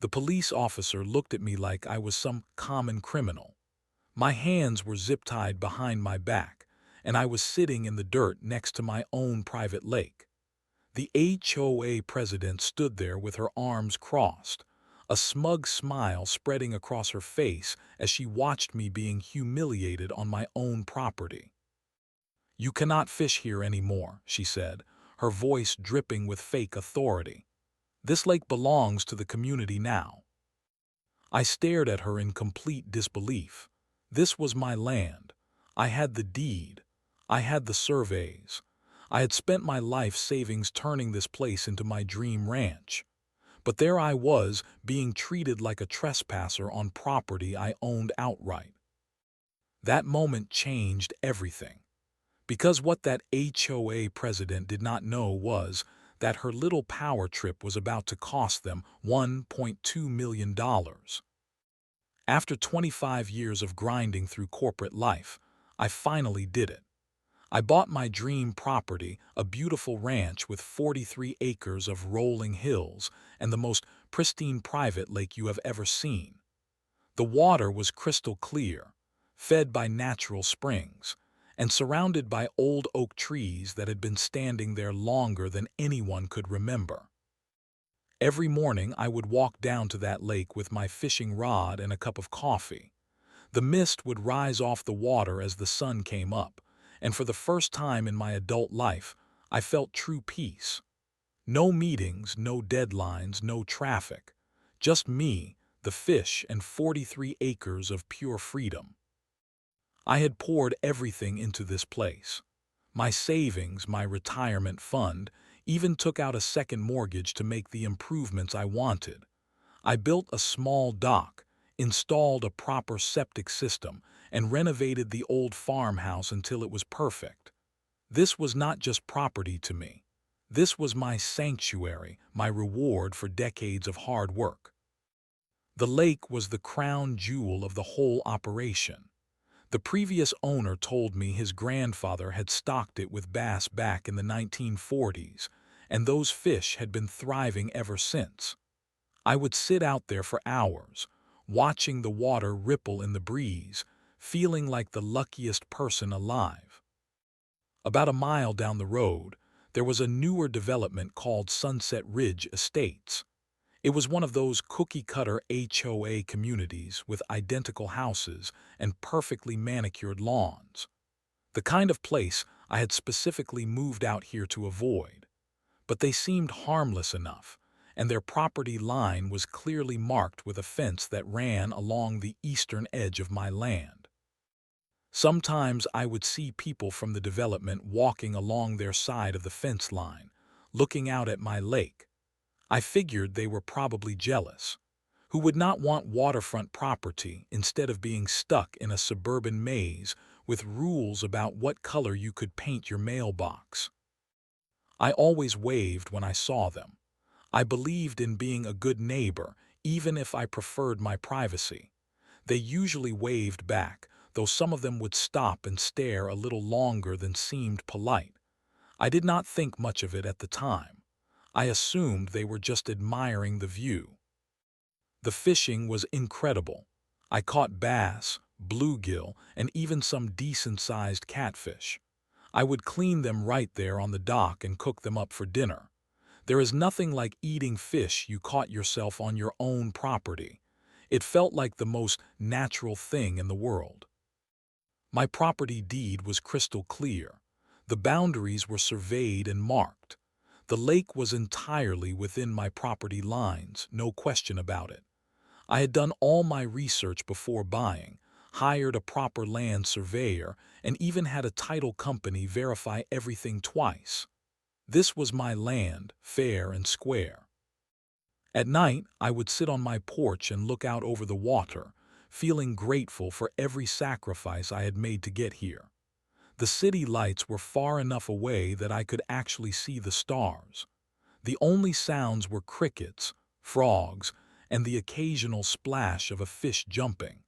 The police officer looked at me like I was some common criminal. My hands were zip-tied behind my back, and I was sitting in the dirt next to my own private lake. The HOA president stood there with her arms crossed, a smug smile spreading across her face as she watched me being humiliated on my own property. "You cannot fish here anymore," she said, her voice dripping with fake authority. "This lake belongs to the community now." I stared at her in complete disbelief. This was my land. I had the deed. I had the surveys. I had spent my life savings turning this place into my dream ranch. But there I was, being treated like a trespasser on property I owned outright. That moment changed everything. Because what that HOA president did not know was that her little power trip was about to cost them $1.2 million. After 25 years of grinding through corporate life, I finally did it. I bought my dream property, a beautiful ranch with 43 acres of rolling hills and the most pristine private lake you have ever seen. The water was crystal clear, fed by natural springs, and surrounded by old oak trees that had been standing there longer than anyone could remember. Every morning I would walk down to that lake with my fishing rod and a cup of coffee. The mist would rise off the water as the sun came up, and for the first time in my adult life, I felt true peace. No meetings, no deadlines, no traffic. Just me, the fish, and 43 acres of pure freedom. I had poured everything into this place. My savings, my retirement fund, even took out a second mortgage to make the improvements I wanted. I built a small dock, installed a proper septic system, and renovated the old farmhouse until it was perfect. This was not just property to me. This was my sanctuary, my reward for decades of hard work. The lake was the crown jewel of the whole operation. The previous owner told me his grandfather had stocked it with bass back in the 1940s, and those fish had been thriving ever since. I would sit out there for hours, watching the water ripple in the breeze, feeling like the luckiest person alive. About a mile down the road, there was a newer development called Sunset Ridge Estates. It was one of those cookie-cutter HOA communities with identical houses and perfectly manicured lawns. The kind of place I had specifically moved out here to avoid. But they seemed harmless enough, and their property line was clearly marked with a fence that ran along the eastern edge of my land. Sometimes I would see people from the development walking along their side of the fence line, looking out at my lake. I figured they were probably jealous. Who would not want waterfront property instead of being stuck in a suburban maze with rules about what color you could paint your mailbox? I always waved when I saw them. I believed in being a good neighbor, even if I preferred my privacy. They usually waved back, though some of them would stop and stare a little longer than seemed polite. I did not think much of it at the time. I assumed they were just admiring the view. The fishing was incredible. I caught bass, bluegill, and even some decent-sized catfish. I would clean them right there on the dock and cook them up for dinner. There is nothing like eating fish you caught yourself on your own property. It felt like the most natural thing in the world. My property deed was crystal clear. The boundaries were surveyed and marked. The lake was entirely within my property lines, no question about it. I had done all my research before buying, hired a proper land surveyor, and even had a title company verify everything twice. This was my land, fair and square. At night, I would sit on my porch and look out over the water, feeling grateful for every sacrifice I had made to get here. The city lights were far enough away that I could actually see the stars. The only sounds were crickets, frogs, and the occasional splash of a fish jumping.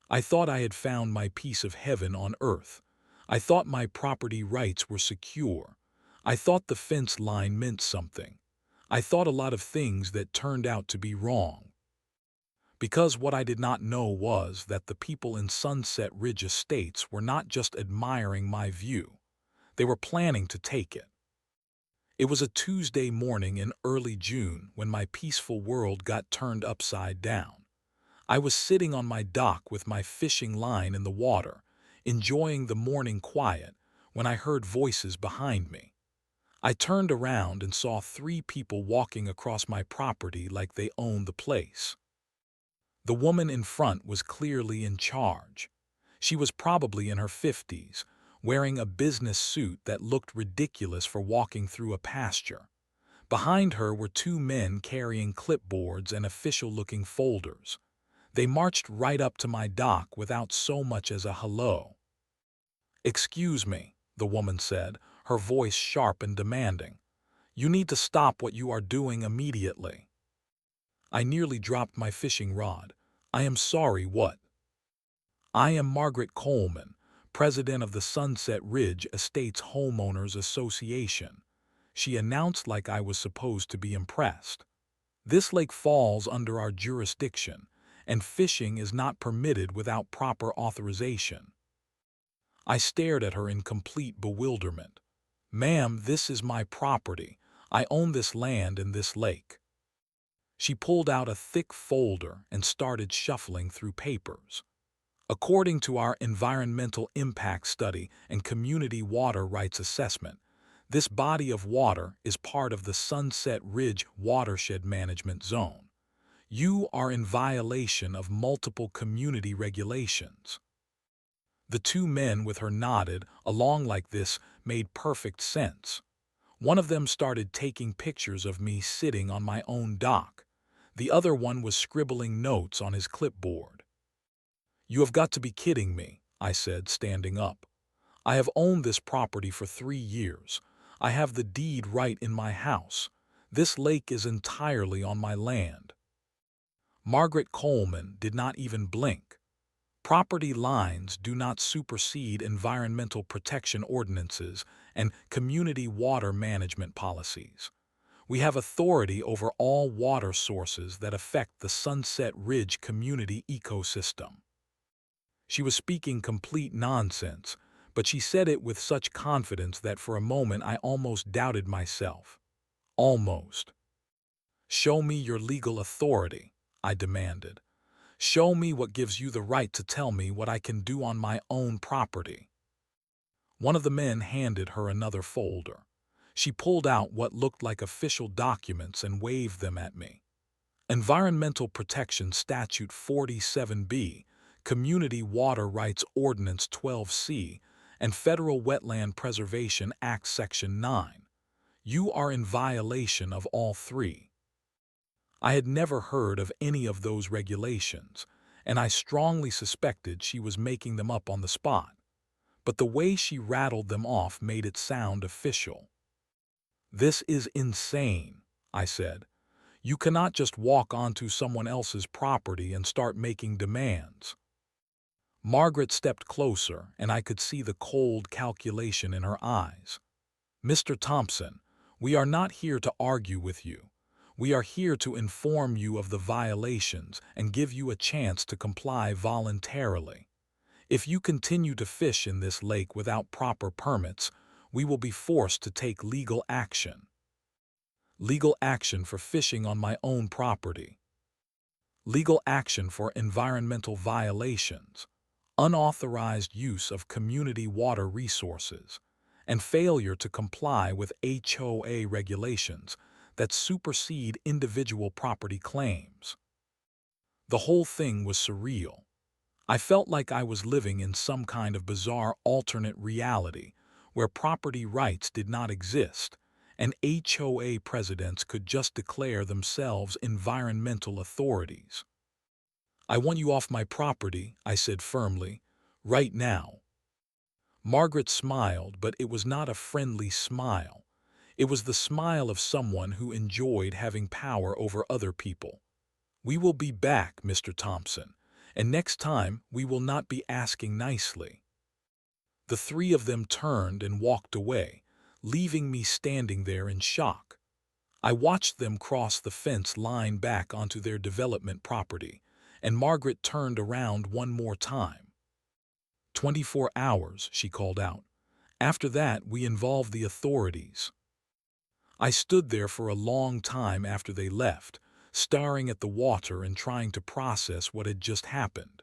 I thought I had found my piece of heaven on earth. I thought my property rights were secure. I thought the fence line meant something. I thought a lot of things that turned out to be wrong. Because what I did not know was that the people in Sunset Ridge Estates were not just admiring my view, they were planning to take it. It was a Tuesday morning in early June when my peaceful world got turned upside down. I was sitting on my dock with my fishing line in the water, enjoying the morning quiet, when I heard voices behind me. I turned around and saw three people walking across my property like they owned the place. The woman in front was clearly in charge. She was probably in her 50s, wearing a business suit that looked ridiculous for walking through a pasture. Behind her were two men carrying clipboards and official-looking folders. They marched right up to my dock without so much as a hello. "Excuse me," the woman said, her voice sharp and demanding. "You need to stop what you are doing immediately." I nearly dropped my fishing rod. "I am sorry, what?" "I am Margaret Coleman, president of the Sunset Ridge Estates Homeowners Association," she announced like I was supposed to be impressed. "This lake falls under our jurisdiction, and fishing is not permitted without proper authorization." I stared at her in complete bewilderment. "Ma'am, this is my property. I own this land and this lake." She pulled out a thick folder and started shuffling through papers. "According to our environmental impact study and community water rights assessment, this body of water is part of the Sunset Ridge Watershed Management Zone. You are in violation of multiple community regulations." The two men with her nodded along like this made perfect sense. One of them started taking pictures of me sitting on my own dock. The other one was scribbling notes on his clipboard. "You have got to be kidding me," I said, standing up. "I have owned this property for 3 years. I have the deed right in my house. This lake is entirely on my land." Margaret Coleman did not even blink. "Property lines do not supersede environmental protection ordinances and community water management policies. We have authority over all water sources that affect the Sunset Ridge community ecosystem." She was speaking complete nonsense, but she said it with such confidence that for a moment I almost doubted myself. Almost. "Show me your legal authority," I demanded. "Show me what gives you the right to tell me what I can do on my own property." One of the men handed her another folder. She pulled out what looked like official documents and waved them at me. "Environmental Protection Statute 47B, Community Water Rights Ordinance 12C, and Federal Wetland Preservation Act Section 9. You are in violation of all three." I had never heard of any of those regulations, and I strongly suspected she was making them up on the spot. But the way she rattled them off made it sound official. "This is insane," I said. "You cannot just walk onto someone else's property and start making demands." Margaret stepped closer, and I could see the cold calculation in her eyes. "Mr. Thompson, we are not here to argue with you. We are here to inform you of the violations and give you a chance to comply voluntarily. If you continue to fish in this lake without proper permits, we will be forced to take legal action." Legal action for fishing on my own property. Legal action for environmental violations, unauthorized use of community water resources, and failure to comply with HOA regulations that supersede individual property claims. The whole thing was surreal. I felt like I was living in some kind of bizarre alternate reality where property rights did not exist, and HOA presidents could just declare themselves environmental authorities. "I want you off my property," I said firmly, "right now." Margaret smiled, but it was not a friendly smile. It was the smile of someone who enjoyed having power over other people. "We will be back, Mr. Thompson, and next time we will not be asking nicely." The three of them turned and walked away, leaving me standing there in shock. I watched them cross the fence line back onto their development property, and Margaret turned around one more time. 24 hours, she called out. After that, we involved the authorities. I stood there for a long time after they left, staring at the water and trying to process what had just happened.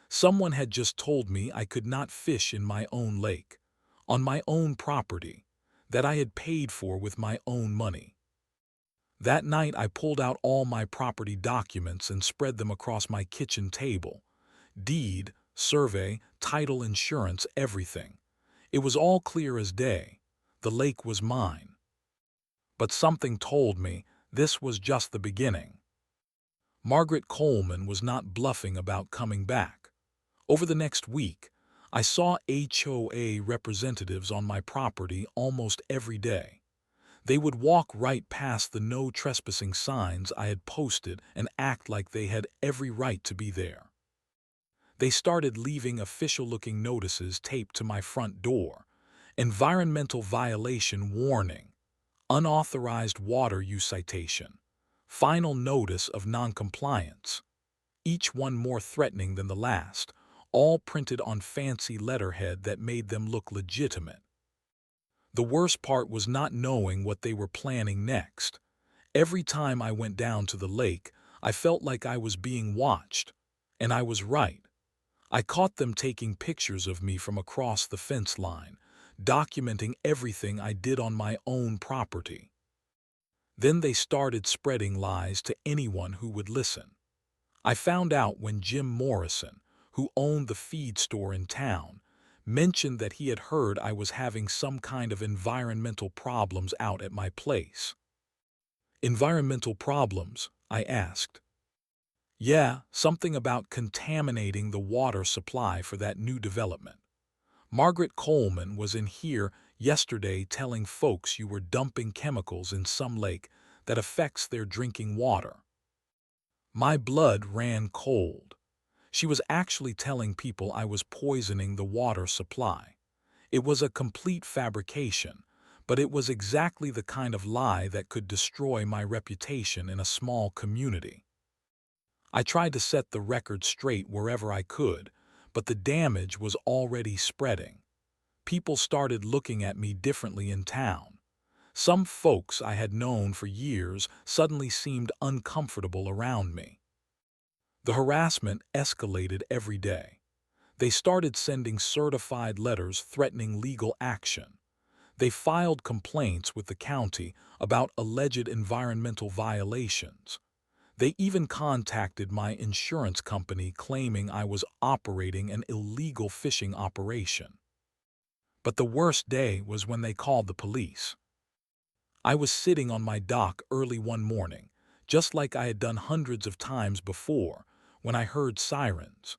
Someone had just told me I could not fish in my own lake, on my own property, that I had paid for with my own money. That night I pulled out all my property documents and spread them across my kitchen table. Deed, survey, title, insurance, everything. It was all clear as day. The lake was mine. But something told me this was just the beginning. Margaret Coleman was not bluffing about coming back. Over the next week, I saw HOA representatives on my property almost every day. They would walk right past the no trespassing signs I had posted and act like they had every right to be there. They started leaving official-looking notices taped to my front door. Environmental violation warning, unauthorized water use citation, final notice of noncompliance, each one more threatening than the last, all printed on fancy letterhead that made them look legitimate. The worst part was not knowing what they were planning next. Every time I went down to the lake, I felt like I was being watched. And I was right. I caught them taking pictures of me from across the fence line, documenting everything I did on my own property. Then they started spreading lies to anyone who would listen. I found out when Jim Morrison, who owned the feed store in town, mentioned that he had heard I was having some kind of environmental problems out at my place. Environmental problems? I asked. Yeah, something about contaminating the water supply for that new development. Margaret Coleman was in here yesterday telling folks you were dumping chemicals in some lake that affects their drinking water. My blood ran cold. She was actually telling people I was poisoning the water supply. It was a complete fabrication, but it was exactly the kind of lie that could destroy my reputation in a small community. I tried to set the record straight wherever I could, but the damage was already spreading. People started looking at me differently in town. Some folks I had known for years suddenly seemed uncomfortable around me. The harassment escalated every day. They started sending certified letters threatening legal action. They filed complaints with the county about alleged environmental violations. They even contacted my insurance company claiming I was operating an illegal fishing operation. But the worst day was when they called the police. I was sitting on my dock early one morning, just like I had done hundreds of times before, when I heard sirens.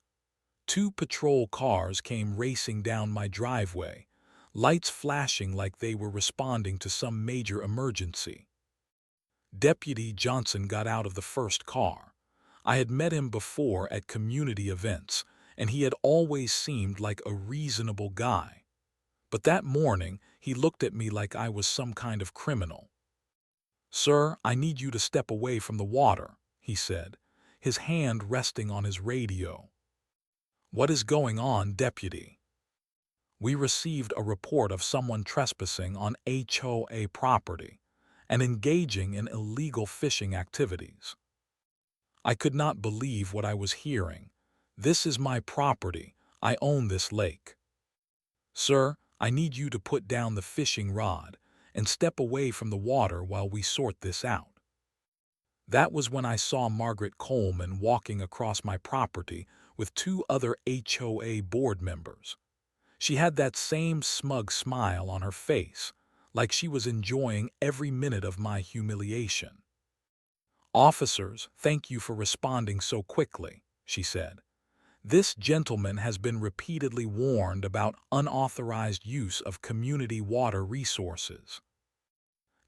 2 patrol cars came racing down my driveway, lights flashing like they were responding to some major emergency. Deputy Johnson got out of the first car. I had met him before at community events, and he had always seemed like a reasonable guy. But that morning, he looked at me like I was some kind of criminal. "Sir, I need you to step away from the water," he said, his hand resting on his radio. "What is going on, Deputy?" "We received a report of someone trespassing on HOA property and engaging in illegal fishing activities." I could not believe what I was hearing. "This is my property. I own this lake." "Sir, I need you to put down the fishing rod and step away from the water while we sort this out." That was when I saw Margaret Coleman walking across my property with 2 other HOA board members. She had that same smug smile on her face, like she was enjoying every minute of my humiliation. "Officers, thank you for responding so quickly," she said. "This gentleman has been repeatedly warned about unauthorized use of community water resources."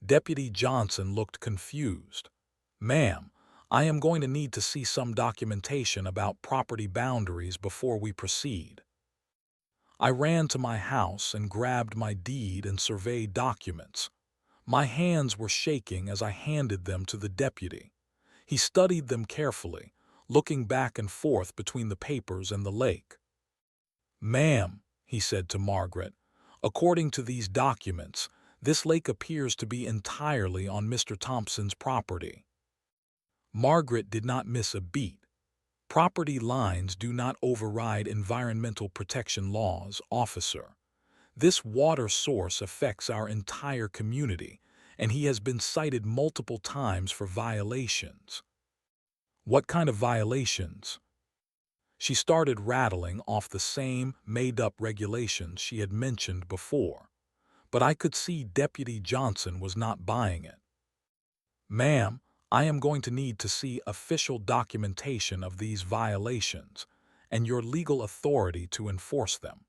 Deputy Johnson looked confused. "Ma'am, I am going to need to see some documentation about property boundaries before we proceed." I ran to my house and grabbed my deed and survey documents. My hands were shaking as I handed them to the deputy. He studied them carefully, looking back and forth between the papers and the lake. "Ma'am," he said to Margaret, "according to these documents, this lake appears to be entirely on Mr. Thompson's property." Margaret did not miss a beat. "Property lines do not override environmental protection laws, officer. This water source affects our entire community, and he has been cited multiple times for violations." "What kind of violations?" She started rattling off the same made-up regulations she had mentioned before, but I could see Deputy Johnson was not buying it. "Ma'am, I am going to need to see official documentation of these violations and your legal authority to enforce them."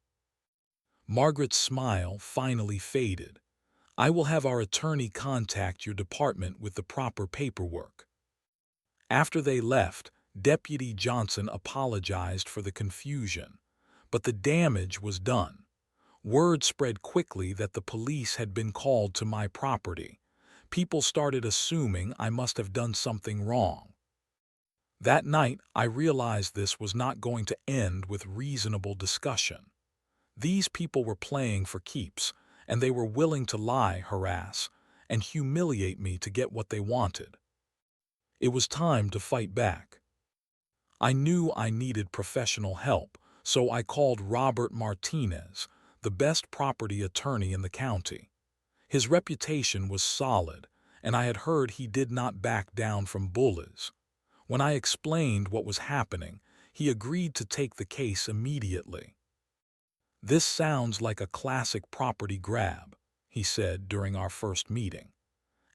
Margaret's smile finally faded. "I will have our attorney contact your department with the proper paperwork." After they left, Deputy Johnson apologized for the confusion, but the damage was done. Word spread quickly that the police had been called to my property. People started assuming I must have done something wrong. That night, I realized this was not going to end with reasonable discussion. These people were playing for keeps, and they were willing to lie, harass, and humiliate me to get what they wanted. It was time to fight back. I knew I needed professional help, so I called Robert Martinez, the best property attorney in the county. His reputation was solid, and I had heard he did not back down from bullies. When I explained what was happening, he agreed to take the case immediately. "This sounds like a classic property grab," he said during our first meeting.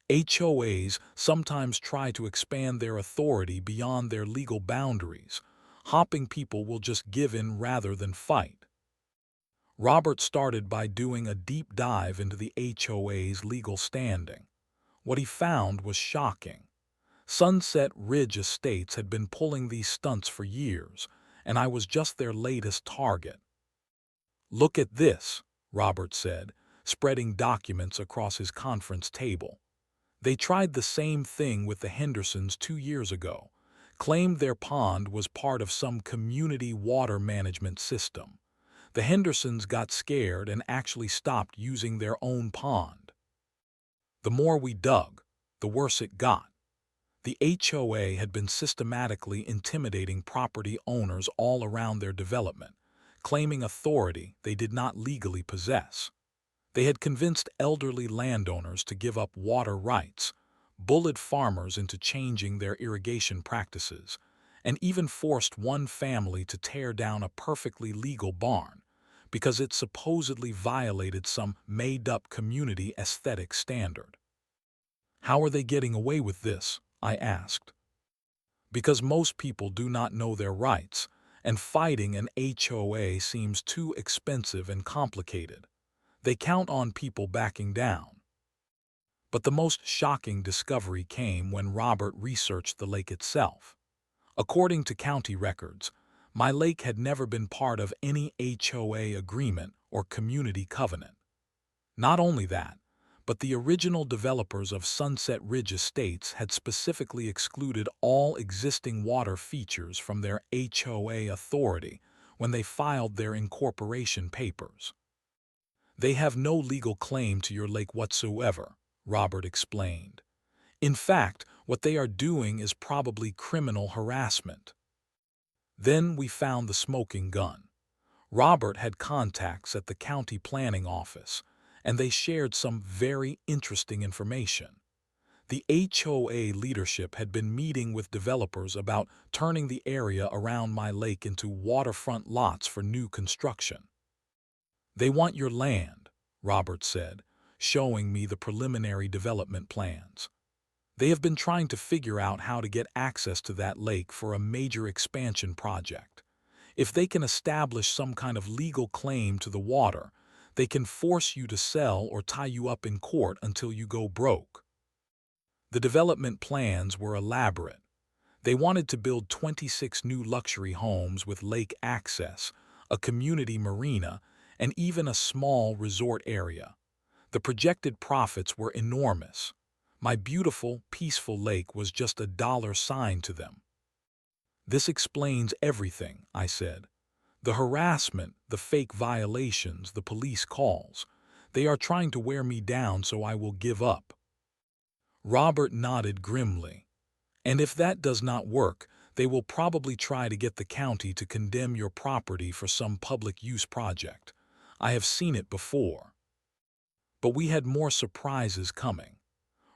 "HOAs sometimes try to expand their authority beyond their legal boundaries. Hopping people will just give in rather than fight." Robert started by doing a deep dive into the HOA's legal standing. What he found was shocking. Sunset Ridge Estates had been pulling these stunts for years, and I was just their latest target. "Look at this," Robert said, spreading documents across his conference table. "They tried the same thing with the Hendersons 2 years ago, claimed their pond was part of some community water management system. The Hendersons got scared and actually stopped using their own pond. The more we dug, the worse it got. The HOA had been systematically intimidating property owners all around their development, claiming authority they did not legally possess. They had convinced elderly landowners to give up water rights, bullied farmers into changing their irrigation practices, and even forced one family to tear down a perfectly legal barn because it supposedly violated some made-up community aesthetic standard. "How are they getting away with this?" I asked. "Because most people do not know their rights, and fighting an HOA seems too expensive and complicated. They count on people backing down." But the most shocking discovery came when Robert researched the lake itself. According to county records, my lake had never been part of any HOA agreement or community covenant. Not only that, but the original developers of Sunset Ridge Estates had specifically excluded all existing water features from their HOA authority when they filed their incorporation papers. "They have no legal claim to your lake whatsoever," Robert explained. "In fact, what they are doing is probably criminal harassment." Then we found the smoking gun. Robert had contacts at the county planning office, and they shared some very interesting information. The HOA leadership had been meeting with developers about turning the area around my lake into waterfront lots for new construction. "They want your land," Robert said, showing me the preliminary development plans. "They have been trying to figure out how to get access to that lake for a major expansion project. If they can establish some kind of legal claim to the water, they can force you to sell or tie you up in court until you go broke." The development plans were elaborate. They wanted to build 26 new luxury homes with lake access, a community marina, and even a small resort area. The projected profits were enormous. My beautiful, peaceful lake was just a dollar sign to them. This explains everything, I said. The harassment, the fake violations, the police calls. They are trying to wear me down so I will give up. Robert nodded grimly. And if that does not work, they will probably try to get the county to condemn your property for some public use project. I have seen it before. But we had more surprises coming.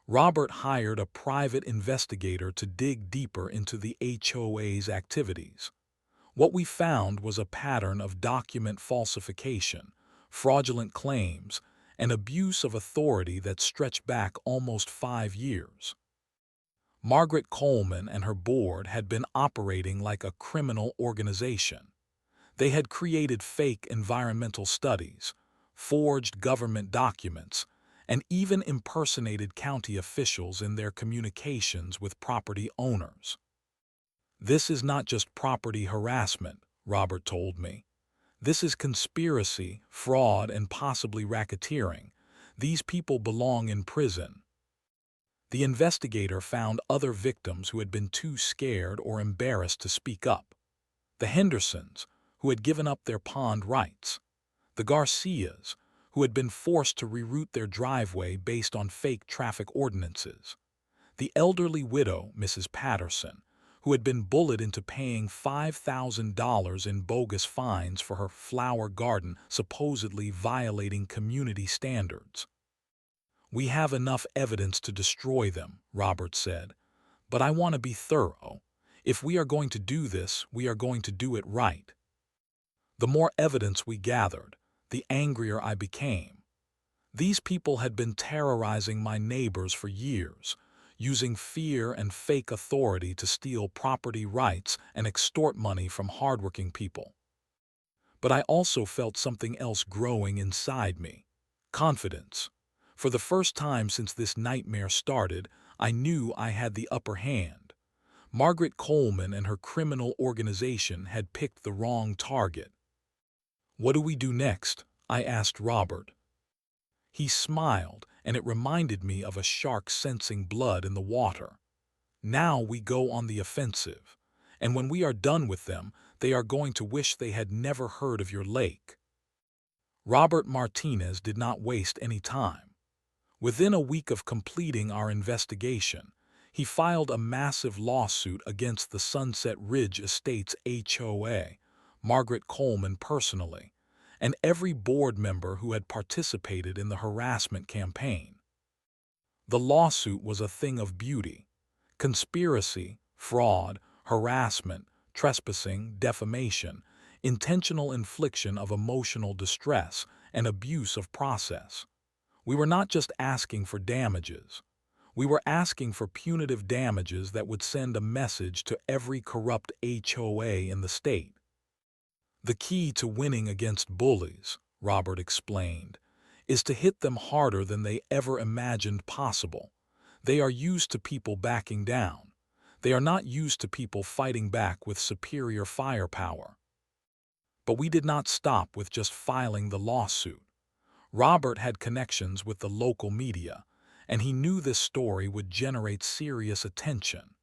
Robert hired a private investigator to dig deeper into the HOA's activities. What we found was a pattern of document falsification, fraudulent claims, and abuse of authority that stretched back almost 5 years. Margaret Coleman and her board had been operating like a criminal organization. They had created fake environmental studies, forged government documents, and even impersonated county officials in their communications with property owners. This is not just property harassment, Robert told me. This is conspiracy, fraud, and possibly racketeering. These people belong in prison. The investigator found other victims who had been too scared or embarrassed to speak up. The Hendersons, who had given up their pond rights. The Garcias, who had been forced to reroute their driveway based on fake traffic ordinances. The elderly widow, Mrs. Patterson, who had been bullied into paying $5,000 in bogus fines for her flower garden supposedly violating community standards. We have enough evidence to destroy them, Robert said, but I want to be thorough. If we are going to do this, we are going to do it right. The more evidence we gathered, the angrier I became. These people had been terrorizing my neighbors for years, using fear and fake authority to steal property rights and extort money from hardworking people. But I also felt something else growing inside me. Confidence. For the first time since this nightmare started, I knew I had the upper hand. Margaret Coleman and her criminal organization had picked the wrong target. What do we do next? I asked Robert. He smiled, and it reminded me of a shark sensing blood in the water. Now we go on the offensive, and when we are done with them, they are going to wish they had never heard of your lake. Robert Martinez did not waste any time. Within a week of completing our investigation, he filed a massive lawsuit against the Sunset Ridge Estates HOA, Margaret Coleman personally, and every board member who had participated in the harassment campaign. The lawsuit was a thing of beauty. Conspiracy, fraud, harassment, trespassing, defamation, intentional infliction of emotional distress, and abuse of process. We were not just asking for damages. We were asking for punitive damages that would send a message to every corrupt HOA in the state. The key to winning against bullies, Robert explained, is to hit them harder than they ever imagined possible. They are used to people backing down. They are not used to people fighting back with superior firepower. But we did not stop with just filing the lawsuit. Robert had connections with the local media, and he knew this story would generate serious attention.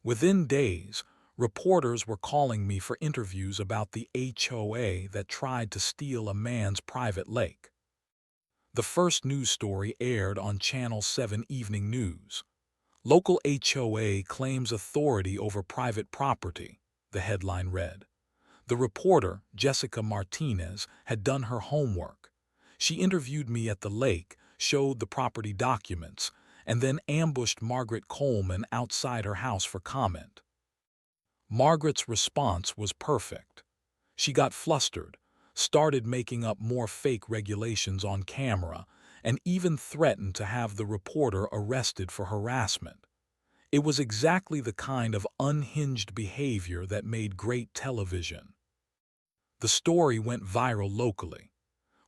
Within days, reporters were calling me for interviews about the HOA that tried to steal a man's private lake. The first news story aired on Channel 7 Evening News. Local HOA claims authority over private property, the headline read. The reporter, Jessica Martinez, had done her homework. She interviewed me at the lake, showed the property documents, and then ambushed Margaret Coleman outside her house for comment. Margaret's response was perfect. She got flustered, started making up more fake regulations on camera, and even threatened to have the reporter arrested for harassment. It was exactly the kind of unhinged behavior that made great television. The story went viral locally.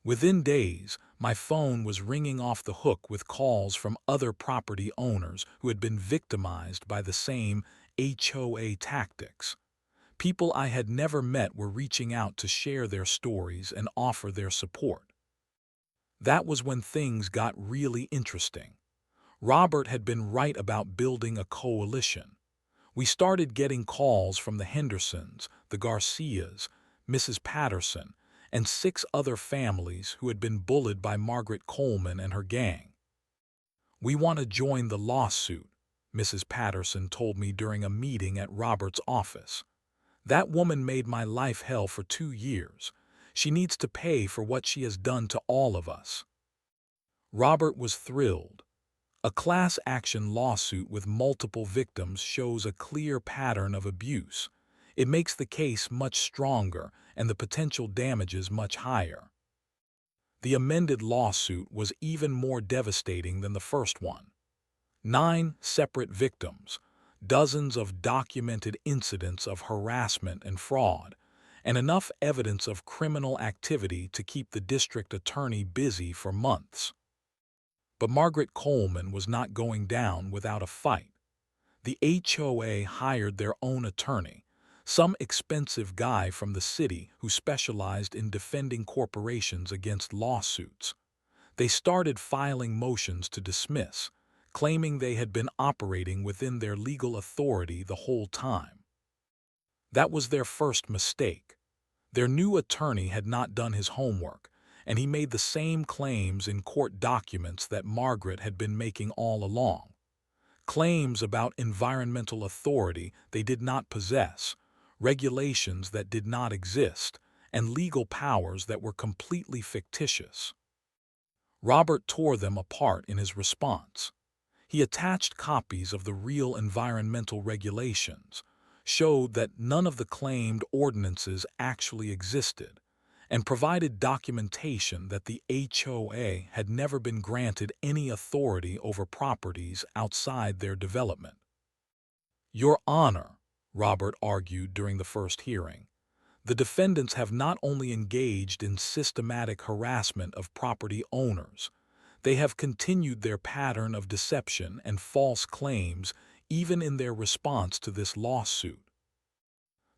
Within days, my phone was ringing off the hook with calls from other property owners who had been victimized by the same HOA tactics. People I had never met were reaching out to share their stories and offer their support. That was when things got really interesting. Robert had been right about building a coalition. We started getting calls from the Hendersons, the Garcias, Mrs. Patterson, and 6 other families who had been bullied by Margaret Coleman and her gang. "We want to join the lawsuit," Mrs. Patterson told me during a meeting at Robert's office. "That woman made my life hell for 2 years. She needs to pay for what she has done to all of us." Robert was thrilled. A class action lawsuit with multiple victims shows a clear pattern of abuse. It makes the case much stronger and the potential damages much higher. The amended lawsuit was even more devastating than the first one. 9 separate victims, dozens of documented incidents of harassment and fraud, and enough evidence of criminal activity to keep the district attorney busy for months. But Margaret Coleman was not going down without a fight. The HOA hired their own attorney, some expensive guy from the city who specialized in defending corporations against lawsuits. They started filing motions to dismiss, claiming they had been operating within their legal authority the whole time. That was their first mistake. Their new attorney had not done his homework, and he made the same claims in court documents that Margaret had been making all along. Claims about environmental authority they did not possess, regulations that did not exist, and legal powers that were completely fictitious. Robert tore them apart in his response. He attached copies of the real environmental regulations, showed that none of the claimed ordinances actually existed, and provided documentation that the HOA had never been granted any authority over properties outside their development. "Your Honor," Robert argued during the first hearing, "the defendants have not only engaged in systematic harassment of property owners, they have continued their pattern of deception and false claims even in their response to this lawsuit."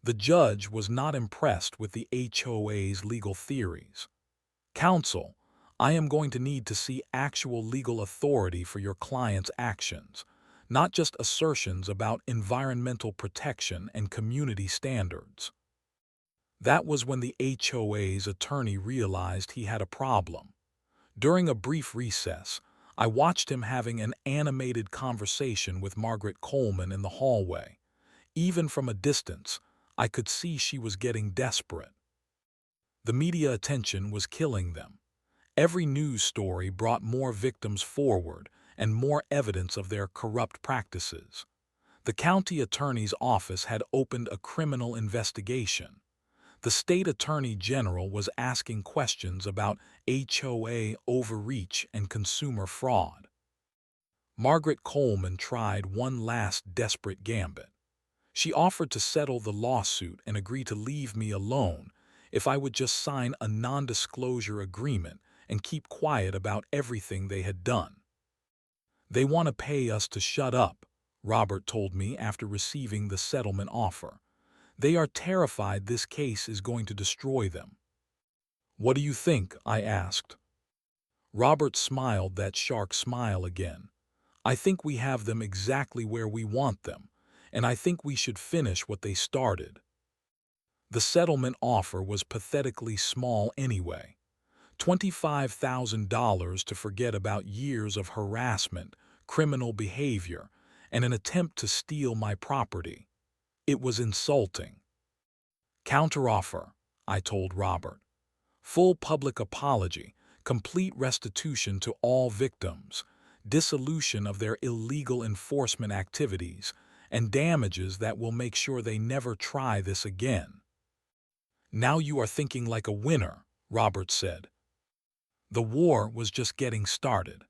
The judge was not impressed with the HOA's legal theories. "Counsel, I am going to need to see actual legal authority for your client's actions, not just assertions about environmental protection and community standards." That was when the HOA's attorney realized he had a problem. During a brief recess, I watched him having an animated conversation with Margaret Coleman in the hallway. Even from a distance, I could see she was getting desperate. The media attention was killing them. Every news story brought more victims forward and more evidence of their corrupt practices. The county attorney's office had opened a criminal investigation. The state attorney general was asking questions about HOA overreach and consumer fraud. Margaret Coleman tried one last desperate gambit. She offered to settle the lawsuit and agree to leave me alone if I would just sign a non-disclosure agreement and keep quiet about everything they had done. "They want to pay us to shut up," Robert told me after receiving the settlement offer. "They are terrified this case is going to destroy them." "What do you think?" I asked. Robert smiled that shark smile again. "I think we have them exactly where we want them, and I think we should finish what they started." The settlement offer was pathetically small anyway. $25,000 to forget about years of harassment, criminal behavior, and an attempt to steal my property. It was insulting. "Counteroffer," I told Robert. "Full public apology, complete restitution to all victims, dissolution of their illegal enforcement activities, and damages that will make sure they never try this again." "Now you are thinking like a winner," Robert said. The war was just getting started.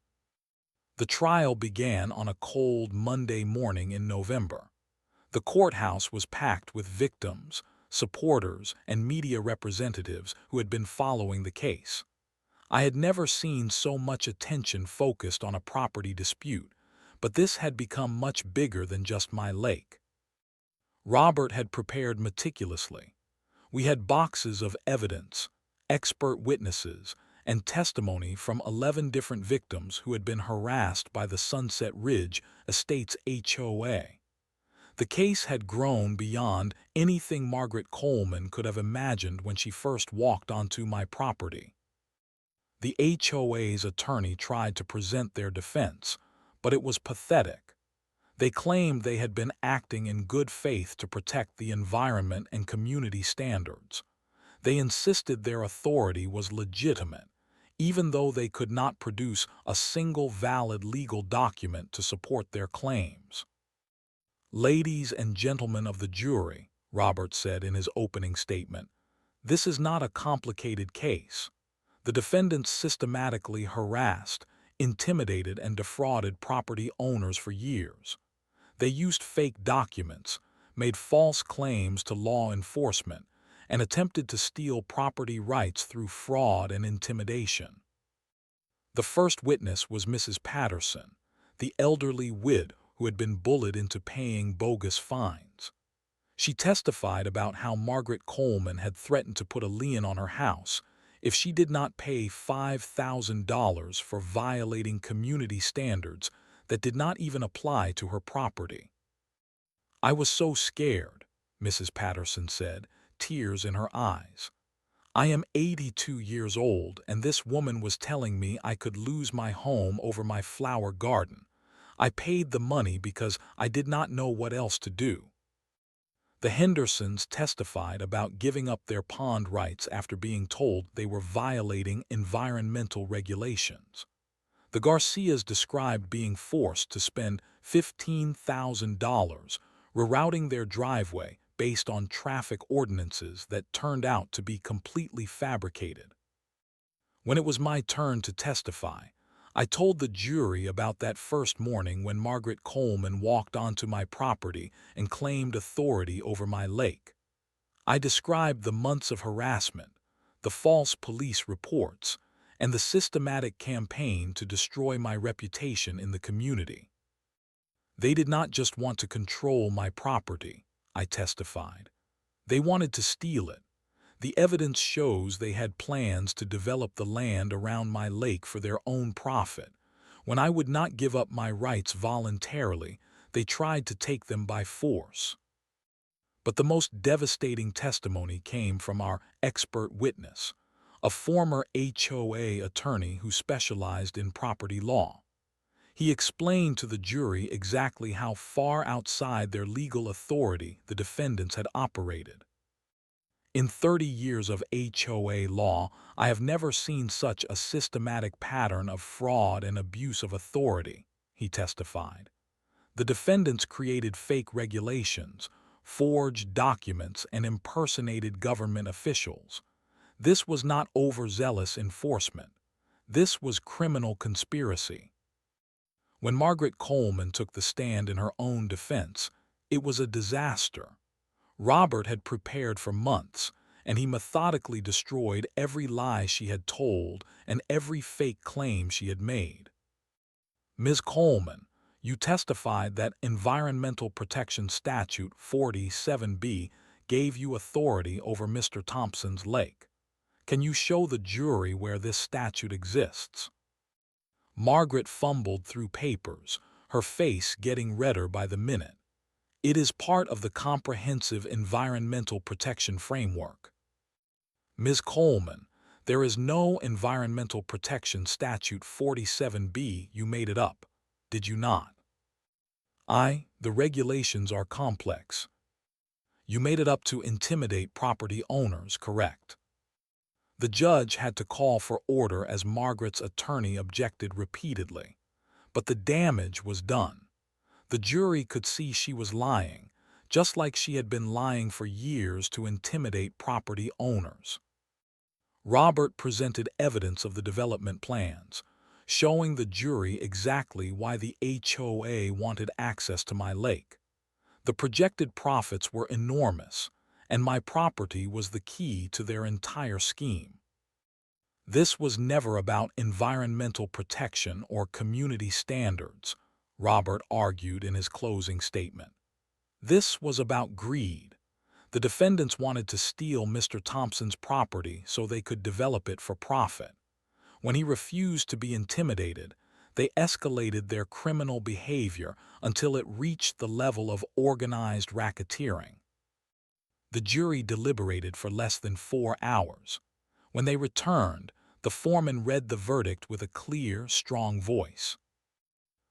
The trial began on a cold Monday morning in November. The courthouse was packed with victims, supporters, and media representatives who had been following the case. I had never seen so much attention focused on a property dispute, but this had become much bigger than just my lake. Robert had prepared meticulously. We had boxes of evidence, expert witnesses, and testimony from 11 different victims who had been harassed by the Sunset Ridge Estates HOA. The case had grown beyond anything Margaret Coleman could have imagined when she first walked onto my property. The HOA's attorney tried to present their defense, but it was pathetic. They claimed they had been acting in good faith to protect the environment and community standards. They insisted their authority was legitimate, even though they could not produce a single valid legal document to support their claims. "Ladies and gentlemen of the jury," Robert said in his opening statement, "this is not a complicated case. The defendants systematically harassed, intimidated, and defrauded property owners for years. They used fake documents, made false claims to law enforcement, and attempted to steal property rights through fraud and intimidation." The first witness was Mrs. Patterson, the elderly widow who had been bullied into paying bogus fines. She testified about how Margaret Coleman had threatened to put a lien on her house if she did not pay $5,000 for violating community standards that did not even apply to her property. "I was so scared," Mrs. Patterson said, tears in her eyes. "I am 82 years old, and this woman was telling me I could lose my home over my flower garden. I paid the money because I did not know what else to do." The Hendersons testified about giving up their pond rights after being told they were violating environmental regulations. The Garcias described being forced to spend $15,000 rerouting their driveway based on traffic ordinances that turned out to be completely fabricated. When it was my turn to testify, I told the jury about that first morning when Margaret Coleman walked onto my property and claimed authority over my lake. I described the months of harassment, the false police reports, and the systematic campaign to destroy my reputation in the community. "They did not just want to control my property," I testified. "They wanted to steal it. The evidence shows they had plans to develop the land around my lake for their own profit. When I would not give up my rights voluntarily, they tried to take them by force." But the most devastating testimony came from our expert witness, a former HOA attorney who specialized in property law. He explained to the jury exactly how far outside their legal authority the defendants had operated. "In 30 years of HOA law, I have never seen such a systematic pattern of fraud and abuse of authority," he testified. "The defendants created fake regulations, forged documents, and impersonated government officials. This was not overzealous enforcement. This was criminal conspiracy." When Margaret Coleman took the stand in her own defense, it was a disaster. Robert had prepared for months, and he methodically destroyed every lie she had told and every fake claim she had made. "Ms. Coleman, you testified that Environmental Protection Statute 47B gave you authority over Mr. Thompson's lake. Can you show the jury where this statute exists?" Margaret fumbled through papers, her face getting redder by the minute. "It is part of the comprehensive environmental protection framework." "Ms. Coleman, there is no Environmental Protection Statute 47B. You made it up, did you not?" The regulations are complex." "You made it up to intimidate property owners, correct?" The judge had to call for order as Margaret's attorney objected repeatedly. But the damage was done. The jury could see she was lying, just like she had been lying for years to intimidate property owners. Robert presented evidence of the development plans, showing the jury exactly why the HOA wanted access to my lake. The projected profits were enormous, and my property was the key to their entire scheme. "This was never about environmental protection or community standards," Robert argued in his closing statement. "This was about greed. The defendants wanted to steal Mr. Thompson's property so they could develop it for profit. When he refused to be intimidated, they escalated their criminal behavior until it reached the level of organized racketeering. The jury deliberated for less than 4 hours. When they returned, the foreman read the verdict with a clear, strong voice.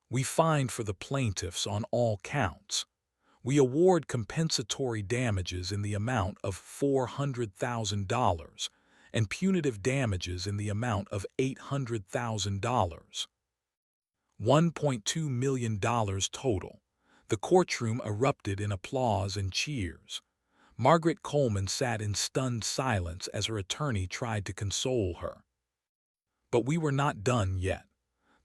We find for the plaintiffs on all counts. We award compensatory damages in the amount of $400,000 and punitive damages in the amount of $800,000. $1.2 million total. The courtroom erupted in applause and cheers. Margaret Coleman sat in stunned silence as her attorney tried to console her. But we were not done yet.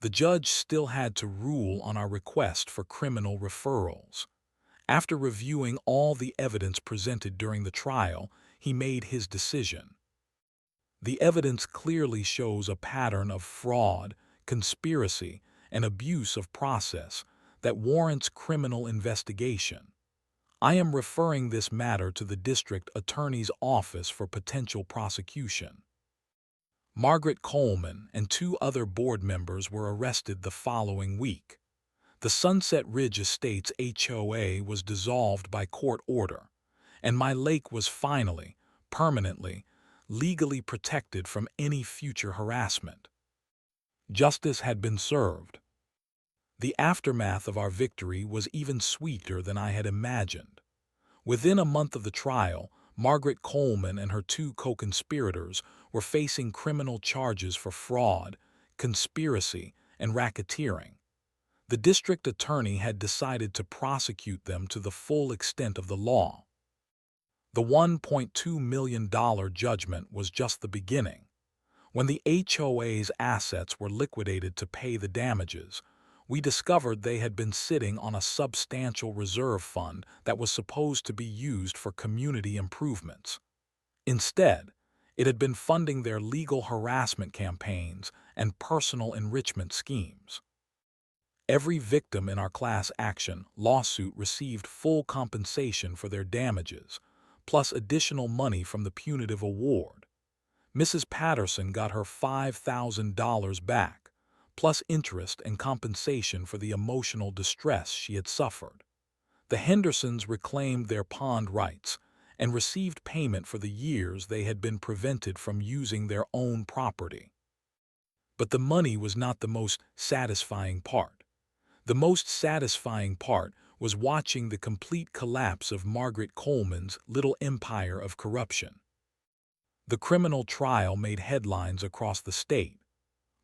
The judge still had to rule on our request for criminal referrals. After reviewing all the evidence presented during the trial, he made his decision. The evidence clearly shows a pattern of fraud, conspiracy, and abuse of process that warrants criminal investigation. I am referring this matter to the district attorney's office for potential prosecution. Margaret Coleman and 2 other board members were arrested the following week. The Sunset Ridge Estates HOA was dissolved by court order, and my lake was finally, permanently, legally protected from any future harassment. Justice had been served. The aftermath of our victory was even sweeter than I had imagined. Within a month of the trial, Margaret Coleman and her 2 co-conspirators were facing criminal charges for fraud, conspiracy, and racketeering. The district attorney had decided to prosecute them to the full extent of the law. The $1.2 million judgment was just the beginning. When the HOA's assets were liquidated to pay the damages, we discovered they had been sitting on a substantial reserve fund that was supposed to be used for community improvements. Instead, it had been funding their legal harassment campaigns and personal enrichment schemes. Every victim in our class action lawsuit received full compensation for their damages, plus additional money from the punitive award. Mrs. Patterson got her $5,000 back, plus interest and compensation for the emotional distress she had suffered. The Hendersons reclaimed their pond rights and received payment for the years they had been prevented from using their own property. But the money was not the most satisfying part. The most satisfying part was watching the complete collapse of Margaret Coleman's little empire of corruption. The criminal trial made headlines across the state.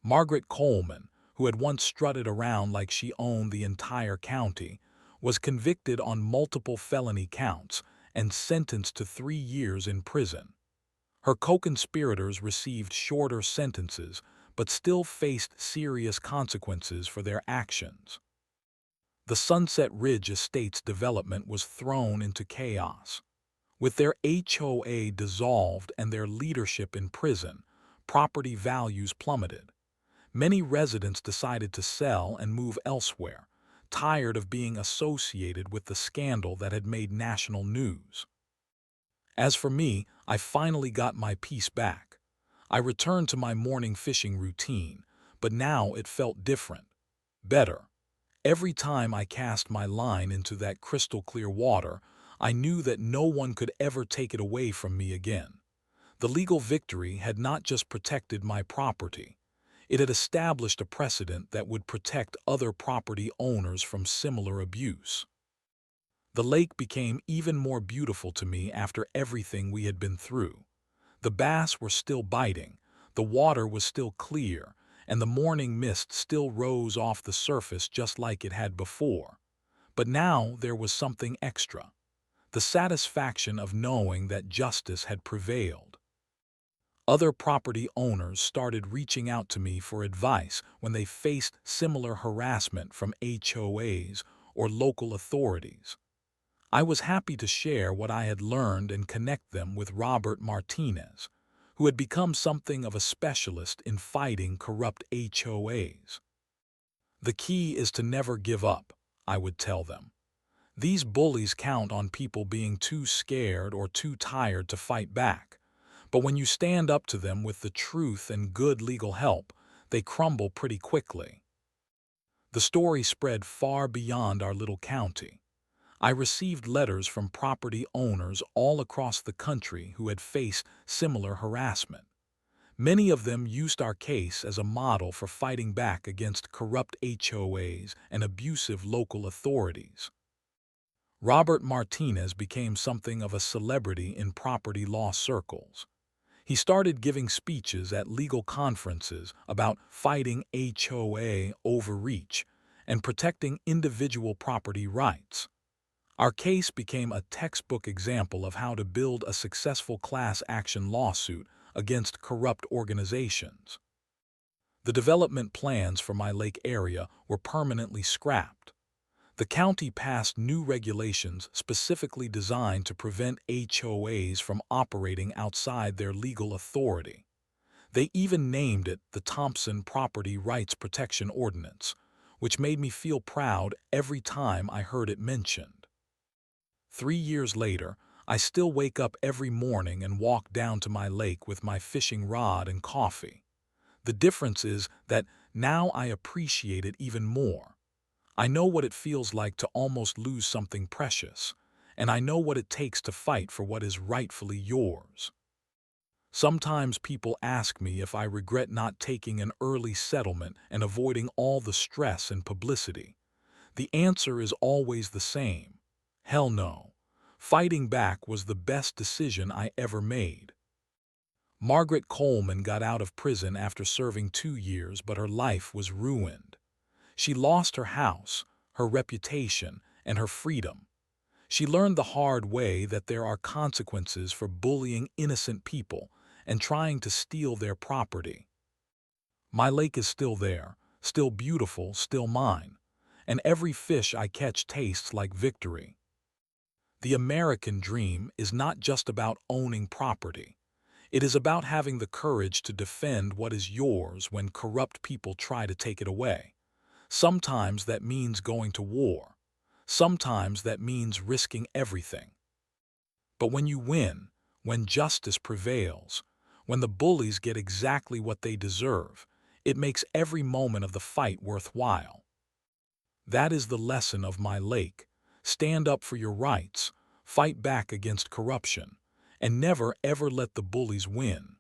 Margaret Coleman, who had once strutted around like she owned the entire county, was convicted on multiple felony counts and sentenced to 3 years in prison. Her co-conspirators received shorter sentences but still faced serious consequences for their actions. The Sunset Ridge Estates development was thrown into chaos. With their HOA dissolved and their leadership in prison, property values plummeted. Many residents decided to sell and move elsewhere, tired of being associated with the scandal that had made national news. As for me, I finally got my peace back. I returned to my morning fishing routine, but now it felt different. Better. Every time I cast my line into that crystal clear water, I knew that no one could ever take it away from me again. The legal victory had not just protected my property. It had established a precedent that would protect other property owners from similar abuse. The lake became even more beautiful to me after everything we had been through. The bass were still biting, the water was still clear, and the morning mist still rose off the surface just like it had before. But now there was something extra: the satisfaction of knowing that justice had prevailed. Other property owners started reaching out to me for advice when they faced similar harassment from HOAs or local authorities. I was happy to share what I had learned and connect them with Robert Martinez, who had become something of a specialist in fighting corrupt HOAs. The key is to never give up, I would tell them. These bullies count on people being too scared or too tired to fight back, But when you stand up to them with the truth and good legal help, they crumble pretty quickly. The story spread far beyond our little county. I received letters from property owners all across the country who had faced similar harassment. Many of them used our case as a model for fighting back against corrupt HOAs and abusive local authorities. Robert Martinez became something of a celebrity in property law circles. He started giving speeches at legal conferences about fighting HOA overreach and protecting individual property rights. Our case became a textbook example of how to build a successful class action lawsuit against corrupt organizations. The development plans for my lake area were permanently scrapped. The county passed new regulations specifically designed to prevent HOAs from operating outside their legal authority. They even named it the Thompson Property Rights Protection Ordinance, which made me feel proud every time I heard it mentioned. 3 years later, I still wake up every morning and walk down to my lake with my fishing rod and coffee. The difference is that now I appreciate it even more. I know what it feels like to almost lose something precious, and I know what it takes to fight for what is rightfully yours. Sometimes people ask me if I regret not taking an early settlement and avoiding all the stress and publicity. The answer is always the same. Hell no. Fighting back was the best decision I ever made. Margaret Coleman got out of prison after serving 2 years, but her life was ruined. She lost her house, her reputation, and her freedom. She learned the hard way that there are consequences for bullying innocent people and trying to steal their property. My lake is still there, still beautiful, still mine, and every fish I catch tastes like victory. The American dream is not just about owning property. It is about having the courage to defend what is yours when corrupt people try to take it away. Sometimes that means going to war. Sometimes that means risking everything. But when you win, when justice prevails, when the bullies get exactly what they deserve, it makes every moment of the fight worthwhile. That is the lesson of my lake. Stand up for your rights, fight back against corruption, and never ever let the bullies win.